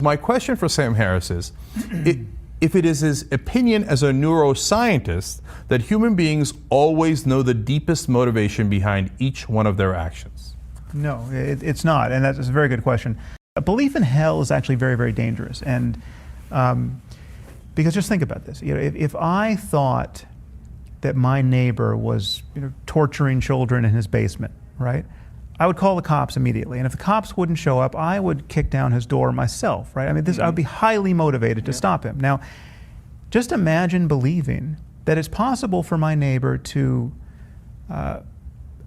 My question for Sam Harris is, if it is his opinion as a neuroscientist that human beings always know the deepest motivation behind each one of their actions? No, it's not, and that's a very good question. A belief in hell is actually very, very dangerous, and because just think about this. If I thought that my neighbor was torturing children in his basement, right? I would call the cops immediately, and if the cops wouldn't show up, I would kick down his door myself, right? I mean, I would be highly motivated to stop him. Now, just imagine believing that it's possible for my neighbor to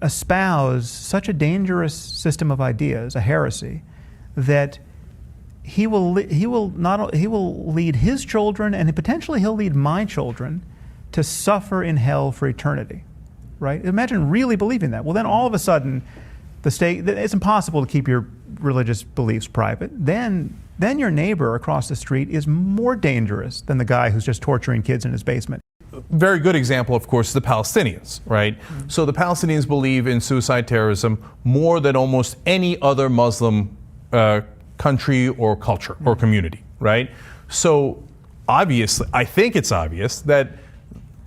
espouse such a dangerous system of ideas, a heresy, that he will lead his children, and potentially he'll lead my children, to suffer in hell for eternity, right? Imagine really believing that. Well, then all of a sudden, the state, it's impossible to keep your religious beliefs private. Then your neighbor across the street is more dangerous than the guy who's just torturing kids in his basement. Very good example, of course, is the Palestinians, right? Mm-hmm. So the Palestinians believe in suicide terrorism more than almost any other Muslim country or culture or community, right? So obviously, I think it's obvious that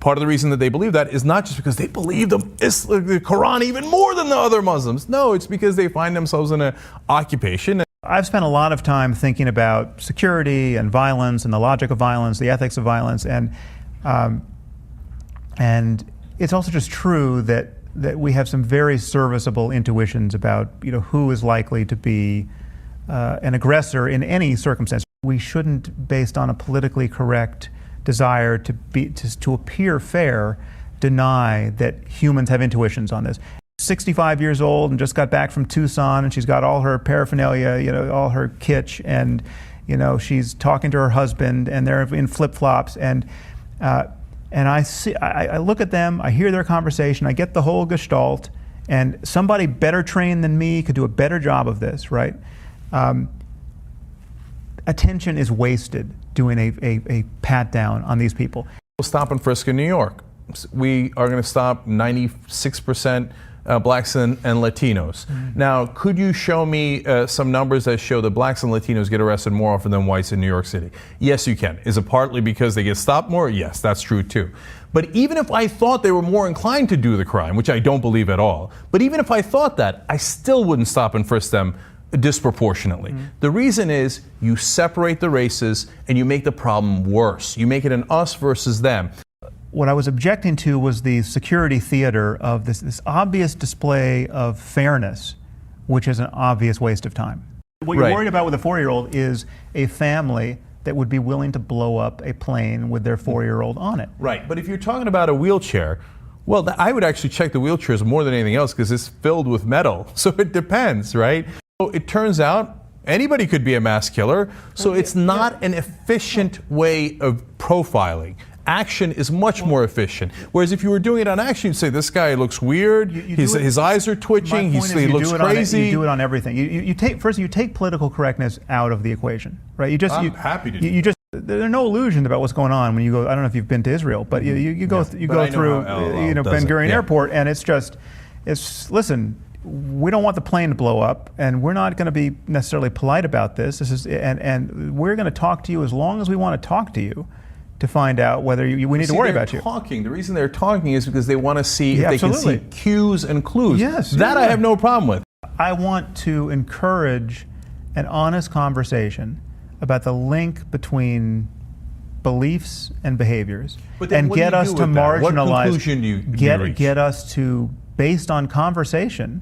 part of the reason that they believe that is not just because they believe the Quran even more than the other Muslims. No, it's because they find themselves in an occupation. I've spent a lot of time thinking about security and violence and the logic of violence, the ethics of violence, and it's also just true that we have some very serviceable intuitions about who is likely to be an aggressor in any circumstance. We shouldn't, based on a politically correct desire to appear fair, deny that humans have intuitions on this. 65 years old and just got back from Tucson, and she's got all her paraphernalia, all her kitsch, and she's talking to her husband, and they're in flip-flops, and I look at them, I hear their conversation, I get the whole gestalt, and somebody better trained than me could do a better job of this, right? Attention is wasted doing a pat down on these people. We'll stop and frisk in New York. We are going to stop 96% blacks and Latinos. Mm-hmm. Now, could you show me some numbers that show that blacks and Latinos get arrested more often than whites in New York City? Yes, you can. Is it partly because they get stopped more? Yes, that's true too. But even if I thought they were more inclined to do the crime, which I don't believe at all, but even if I thought that, I still wouldn't stop and frisk them disproportionately. Mm-hmm. The reason is you separate the races and you make the problem worse. You make it an us versus them. What I was objecting to was the security theater of this obvious display of fairness, which is an obvious waste of time. What you're worried about with a 4-year-old is a family that would be willing to blow up a plane with their 4-year-old on it. Right, but if you're talking about a wheelchair, well, I would actually check the wheelchairs more than anything else because it's filled with metal. So it depends, right? It turns out anybody could be a mass killer, so it's not an efficient way of profiling. Action is much more efficient. Whereas if you were doing it on action, you'd say, this guy looks weird, his eyes are twitching, he looks crazy. You do it on everything. You take political correctness out of the equation, right? I'm happy to do that. There are no illusions about what's going on when you go. I don't know if you've been to Israel, but you go through Ben Gurion Airport, and listen. We don't want the plane to blow up, and we're not going to be necessarily polite about this. And we're going to talk to you as long as we want to talk to you to find out whether we need to worry about you. The reason they're talking is because they want to see if they can see cues and clues. Yes, that I have no problem with. I want to encourage an honest conversation about the link between beliefs and behaviors, and get us to marginalize. What conclusion do you reach? Get us to, based on conversation.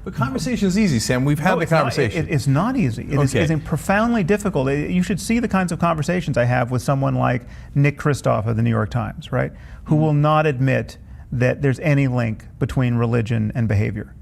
But conversation is easy, Sam. We've had the conversation. It's not easy. It's profoundly difficult. You should see the kinds of conversations I have with someone like Nick Kristof of the New York Times, right? Who will not admit that there's any link between religion and behavior.